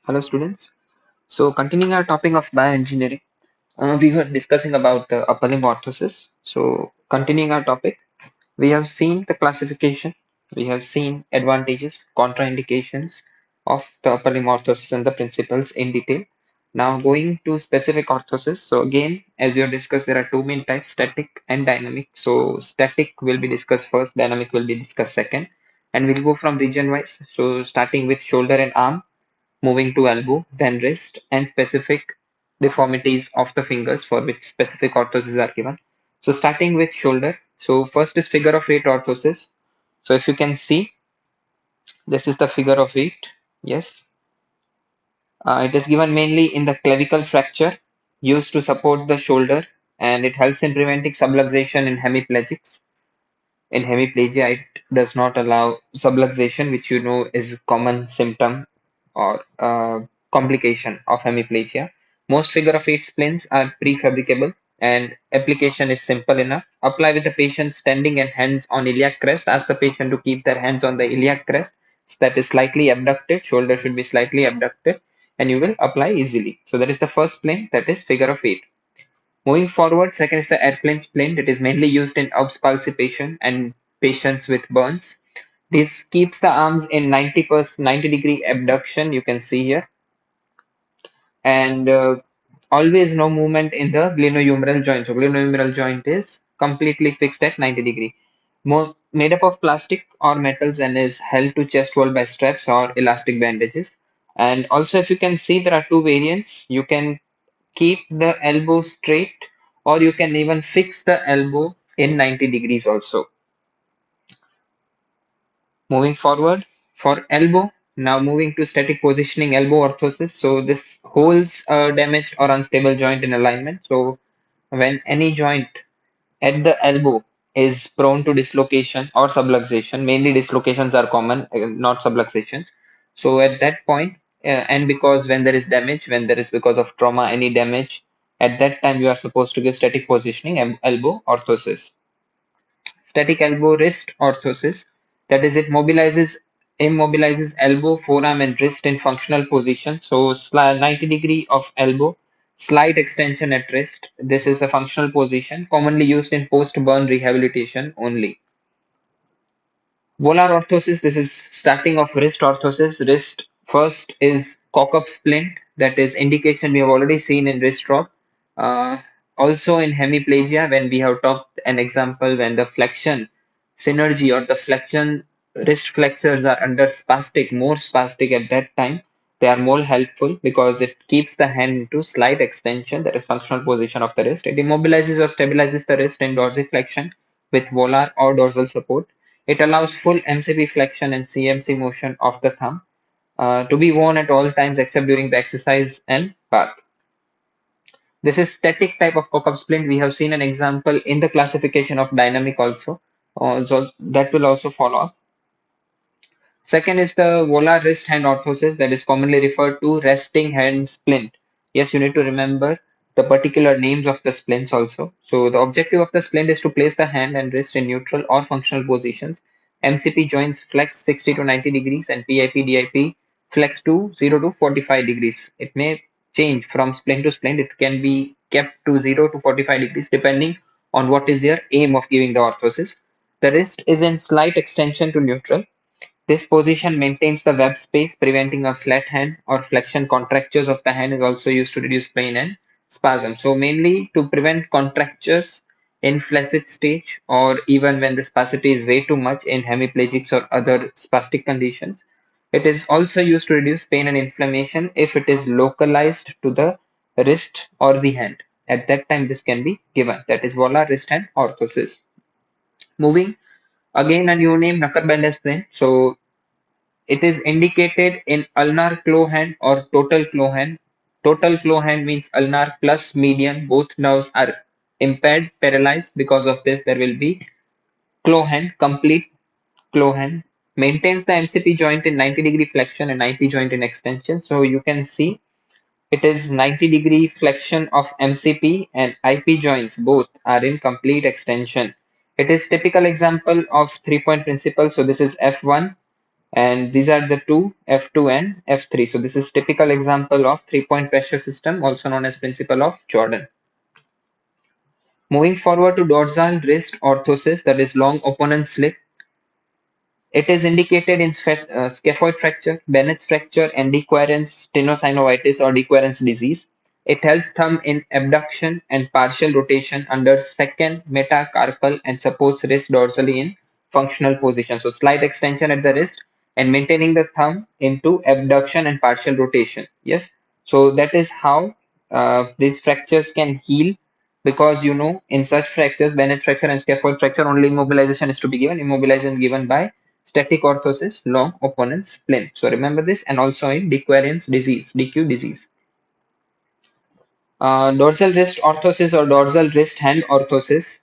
Hello students. So continuing our topic of bioengineering, we were discussing about the upper limb orthosis. So continuing our topic, we have seen the classification, we have seen advantages, contraindications of the upper limb orthosis and the principles in detail. Now going to specific orthosis. So again, as you have discussed, there are two main types, static and dynamic. So static will be discussed first, dynamic will be discussed second, and we'll go from region wise. So starting with shoulder and arm, moving to elbow, then wrist, and specific deformities of the fingers for which specific orthoses are given. So starting with shoulder. So first is figure of eight orthosis. So if you can see, this is the figure of eight. Yes. It is given mainly in the clavicle fracture used to support the shoulder, and it helps in preventing subluxation in hemiplegics. In hemiplegia, it does not allow subluxation, which you know is a common symptom or complication of hemiplegia. Most figure of eight splints are prefabricable and application is simple enough. Apply with the patient standing and hands on iliac crest. Ask the patient to keep their hands on the iliac crest that is slightly abducted. Shoulder should be slightly abducted and you will apply easily. So that is the first splint, that is figure of eight. Moving forward, second is the airplane splint. It is mainly used in obspulsipation and patients with burns. This keeps the arms in 90 degree abduction, you can see here, and always no movement in the glenohumeral joint. So glenohumeral joint is completely fixed at 90 degree. Made up of plastic or metals and is held to chest wall by straps or elastic bandages. And also, if you can see, there are two variants. You can keep the elbow straight, or you can even fix the elbow in 90 degrees also. Moving forward, for elbow, now moving to static positioning elbow orthosis. So this holds a damaged or unstable joint in alignment. So when any joint at the elbow is prone to dislocation or subluxation, mainly dislocations are common, not subluxations. So at that point, and because when there is damage, when there is because of trauma, any damage, at that time you are supposed to give static positioning elbow orthosis. Static elbow wrist orthosis, that is, it immobilizes elbow, forearm, and wrist in functional position. So 90 degree of elbow, slight extension at wrist. This is the functional position, commonly used in post-burn rehabilitation only. Volar orthosis, this is starting of wrist orthosis. Wrist first is cock-up splint, that is indication we have already seen in wrist drop. Uh, Also in hemiplegia, when we have talked an example when the flexion synergy or the flexion wrist flexors are under spastic, more spastic at that time, they are more helpful because it keeps the hand into slight extension, that is functional position of the wrist. It immobilizes or stabilizes the wrist in dorsiflexion with volar or dorsal support. It allows full MCP flexion and CMC motion of the thumb to be worn at all times except during the exercise and bath. This is static type of cock-up splint. We have seen an example in the classification of dynamic also. So that will also follow up. Second is the volar wrist hand orthosis, that is commonly referred to resting hand splint. Yes, you need to remember the particular names of the splints also. So the objective of the splint is to place the hand and wrist in neutral or functional positions. MCP joints flex 60 to 90 degrees and PIP DIP flex to 0 to 45 degrees. It may change from splint to splint. It can be kept to 0 to 45 degrees depending on what is your aim of giving the orthosis. The wrist is in slight extension to neutral. This position maintains the web space, preventing a flat hand or flexion. Contractures of the hand is also used to reduce pain and spasm. So mainly to prevent contractures in flaccid stage or even when the spasticity is way too much in hemiplegics or other spastic conditions. It is also used to reduce pain and inflammation if it is localized to the wrist or the hand. At that time, this can be given. That is volar wrist hand orthosis. Moving again, a new name, Knuckle sprain. So it is indicated in ulnar claw hand or total claw hand. Total claw hand means ulnar plus median. Both nerves are impaired, paralyzed. Because of this, there will be claw hand, complete claw hand. Maintains the MCP joint in 90 degree flexion and IP joint in extension. So you can see it is 90 degree flexion of MCP and IP joints. Both are in complete extension. It is typical example of 3-point principle. So this is F1. And these are the two, F2 and F3. So this is typical example of three-point pressure system, also known as principle of Jordan. Moving forward to dorsal wrist orthosis, that is long opponent slip. It is indicated in scaphoid fracture, Bennett's fracture, and dequerens tenosynovitis or dequerens disease. It helps thumb in abduction and partial rotation under second metacarpal and supports wrist dorsally in functional position. So slight extension at the wrist and maintaining the thumb into abduction and partial rotation. Yes. So that is how these fractures can heal, because in such fractures, Bennett's fracture and scaphoid fracture, only immobilization is to be given. Immobilization given by static orthosis, long opponent splint. So remember this, and also in Dequerens disease, DQ disease. Dorsal wrist orthosis or dorsal wrist hand orthosis.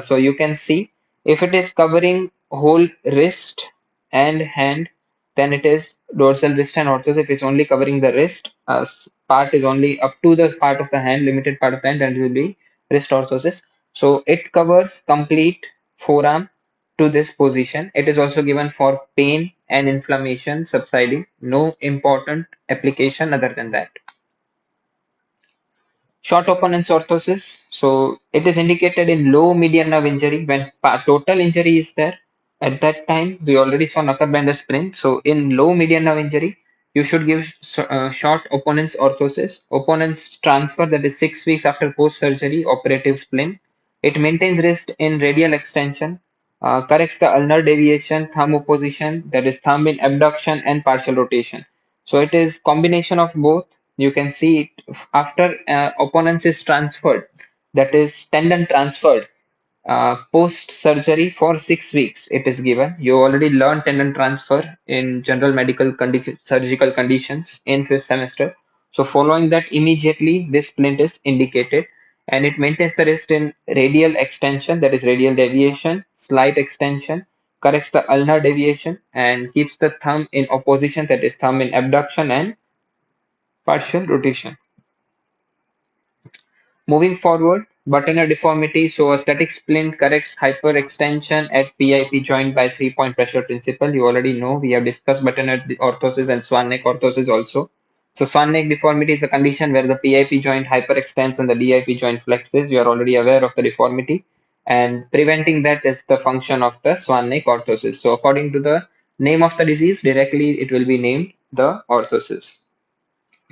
So you can see if it is covering whole wrist and hand, then it is dorsal wrist hand orthosis. If it's only covering the wrist, part is only up to the part of the hand, limited part of the hand, then it will be wrist orthosis. So it covers complete forearm to this position. It is also given for pain and inflammation subsiding. No important application other than that. Short opponents orthosis. So it is indicated in low median nerve injury when total injury is there. At that time, we already saw knuckle bender sprain. So in low median nerve injury, you should give short opponents orthosis. Opponents transfer, that is 6 weeks after post-surgery operative splint. It maintains wrist in radial extension, corrects the ulnar deviation, thumb opposition, that is thumb in abduction and partial rotation. So it is combination of both. You can see it after opponents is transferred, that is tendon transferred, post surgery for 6 weeks it is given. You already learned tendon transfer in general medical surgical conditions in fifth semester. So following that, immediately this splint is indicated, and it maintains the wrist in radial extension, that is radial deviation, slight extension, corrects the ulnar deviation, and keeps the thumb in opposition, that is thumb in abduction and partial rotation. Moving forward, buttoner deformity. So a static splint corrects hyperextension at PIP joint by three-point pressure principle. You already know, we have discussed buttoner orthosis and swan neck orthosis also. So swan neck deformity is a condition where the PIP joint hyperextends and the DIP joint flexes. You are already aware of the deformity, and preventing that is the function of the swan neck orthosis. So according to the name of the disease, directly it will be named the orthosis.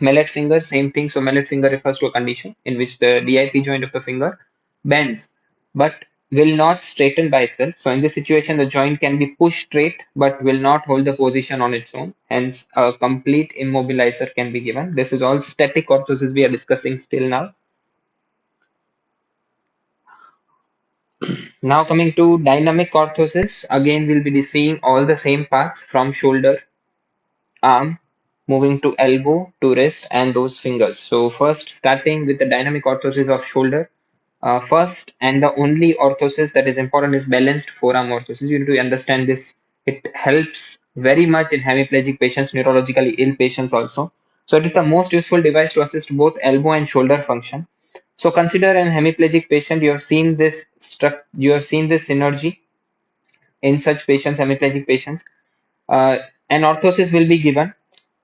Mallet finger, same thing. So mallet finger refers to a condition in which the DIP joint of the finger bends but will not straighten by itself. So in this situation, the joint can be pushed straight but will not hold the position on its own. Hence, a complete immobilizer can be given. This is all static orthosis we are discussing still now. Now coming to dynamic orthosis, again we'll be seeing all the same parts from shoulder, arm, moving to elbow, to wrist, and those fingers. So first, starting with the dynamic orthosis of shoulder. First and the only orthosis that is important is balanced forearm orthosis. You need to understand this. It helps very much in hemiplegic patients, neurologically ill patients also. So it is the most useful device to assist both elbow and shoulder function. So consider an hemiplegic patient. You have seen this synergy in such patients, hemiplegic patients. Uh, an orthosis will be given.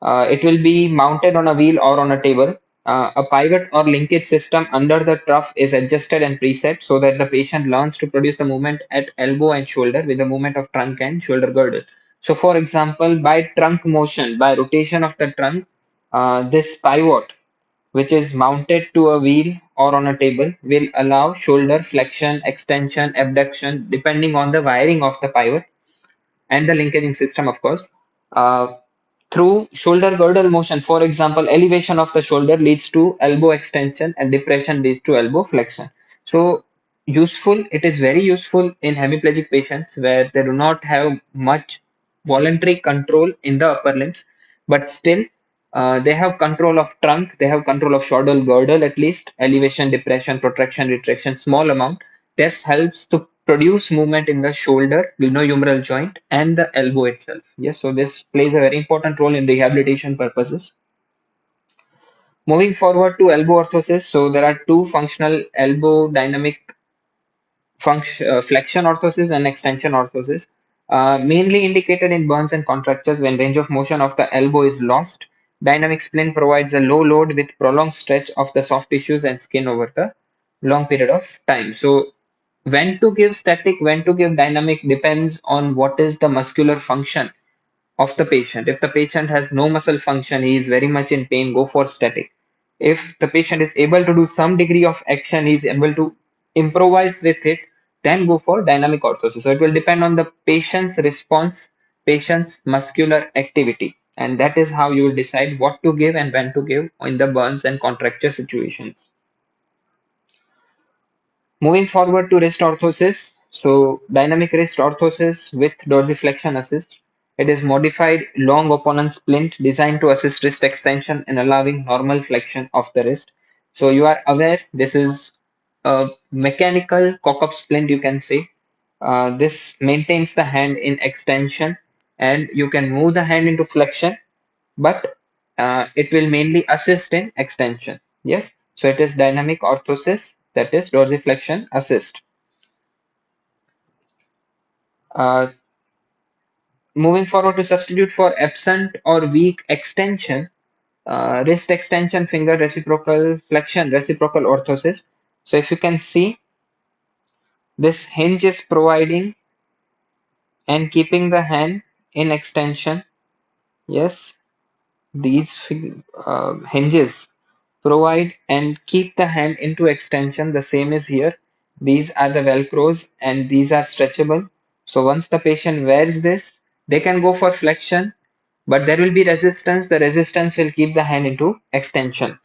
It will be mounted on a wheel or on a table. A pivot or linkage system under the trough is adjusted and preset so that the patient learns to produce the movement at elbow and shoulder with the movement of trunk and shoulder girdle. So, for example, by trunk motion, by rotation of the trunk, this pivot, which is mounted to a wheel or on a table, will allow shoulder flexion, extension, abduction, depending on the wiring of the pivot and the linkaging system, of course. Uh, Through shoulder girdle motion, for example, elevation of the shoulder leads to elbow extension and depression leads to elbow flexion. So it is very useful in hemiplegic patients where they do not have much voluntary control in the upper limbs, but still they have control of trunk, they have control of shoulder girdle, at least elevation, depression, protraction, retraction, small amount. This helps to produce movement in the shoulder, glenohumeral joint, and the elbow itself. Yes, so this plays a very important role in rehabilitation purposes. Moving forward to elbow orthosis, so there are two functional elbow dynamic flexion orthosis and extension orthosis. Mainly indicated in burns and contractures when range of motion of the elbow is lost. Dynamic splint provides a low load with prolonged stretch of the soft tissues and skin over the long period of time. So when to give static, when to give dynamic depends on what is the muscular function of the patient. If the patient has no muscle function, he is very much in pain, go for static. If the patient is able to do some degree of action, he is able to improvise with it, then go for dynamic orthosis. So it will depend on the patient's response, patient's muscular activity. And that is how you will decide what to give and when to give in the burns and contracture situations. Moving forward to wrist orthosis. So dynamic wrist orthosis with dorsiflexion assist. It is modified long opponent splint designed to assist wrist extension and allowing normal flexion of the wrist. So you are aware this is a mechanical cock-up splint, you can say. This maintains the hand in extension and you can move the hand into flexion, but it will mainly assist in extension. Yes, so it is dynamic orthosis, that is dorsiflexion assist. Uh, Moving forward to substitute for absent or weak extension, wrist extension, finger reciprocal flexion, reciprocal orthosis. So if you can see, this hinge is providing and keeping the hand in extension. Yes, these hinges provide and keep the hand into extension. The same is here. These are the velcros and these are stretchable. So once the patient wears this, they can go for flexion, but there will be resistance. The resistance will keep the hand into extension.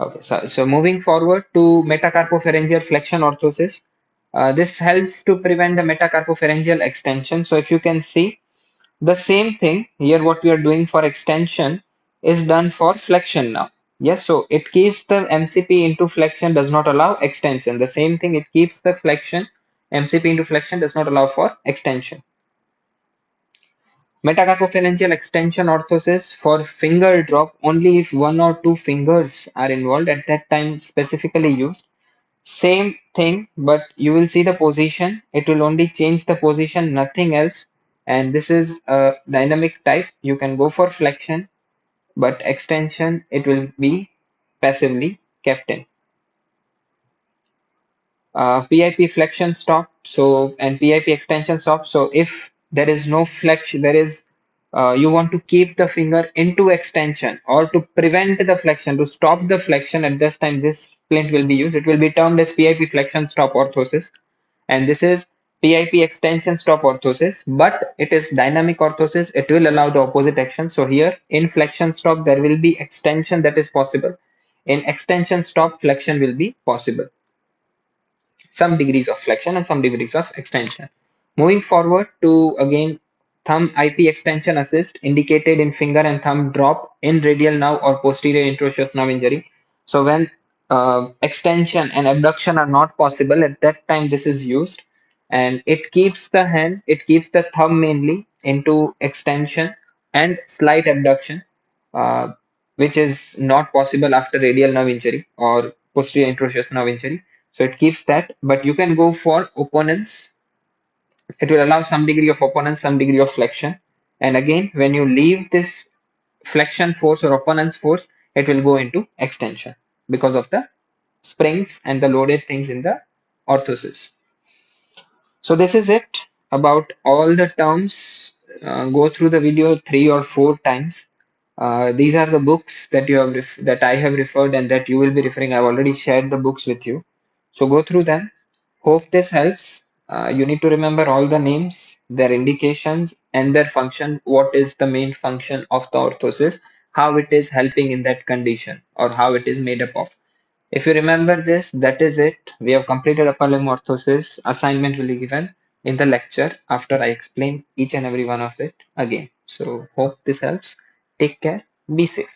Okay, so moving forward to metacarpopharyngeal flexion orthosis. This helps to prevent the metacarpopharyngeal extension. So if you can see, the same thing here, what we are doing for extension is done for flexion now. Yes, so it keeps the MCP into flexion, does not allow extension. The same thing, it keeps the flexion, MCP into flexion, does not allow for extension. Metacarpopharyngeal extension orthosis for finger drop only if one or two fingers are involved at that time specifically used. Same thing, but you will see the position. It will only change the position, nothing else. And this is a dynamic type. You can go for flexion, but extension, it will be passively kept in. PIP flexion stop. So, and PIP extension stop. So if there is no flexion, there is, you want to keep the finger into extension or to prevent the flexion, to stop the flexion at this time, this splint will be used. It will be termed as PIP flexion stop orthosis. And this is PIP extension stop orthosis, but it is dynamic orthosis. It will allow the opposite action. So here in flexion stop, there will be extension that is possible. In extension stop, flexion will be possible, some degrees of flexion and some degrees of extension. Moving forward to again thumb IP extension assist indicated in finger and thumb drop in radial nerve or posterior introosseous nerve injury. So when extension and abduction are not possible, at that time this is used, and it keeps the hand, it keeps the thumb mainly into extension and slight abduction, uh, which is not possible after radial nerve injury or posterior introosseous nerve injury. So it keeps that, but you can go for opponents. It will allow some degree of opponents, some degree of flexion. And again, when you leave this flexion force or opponent's force, it will go into extension because of the springs and the loaded things in the orthosis. So this is it about all the terms. Go through the video 3 or 4 times. These are the books that you have that I have referred and that you will be referring. I've already shared the books with you. So go through them. Hope this helps. You need to remember all the names, their indications, and their function. What is the main function of the orthosis? How it is helping in that condition, or how it is made up of. If you remember this, that is it. We have completed upper limb orthosis. Assignment will be given in the lecture after I explain each and every one of it again. So hope this helps. Take care. Be safe.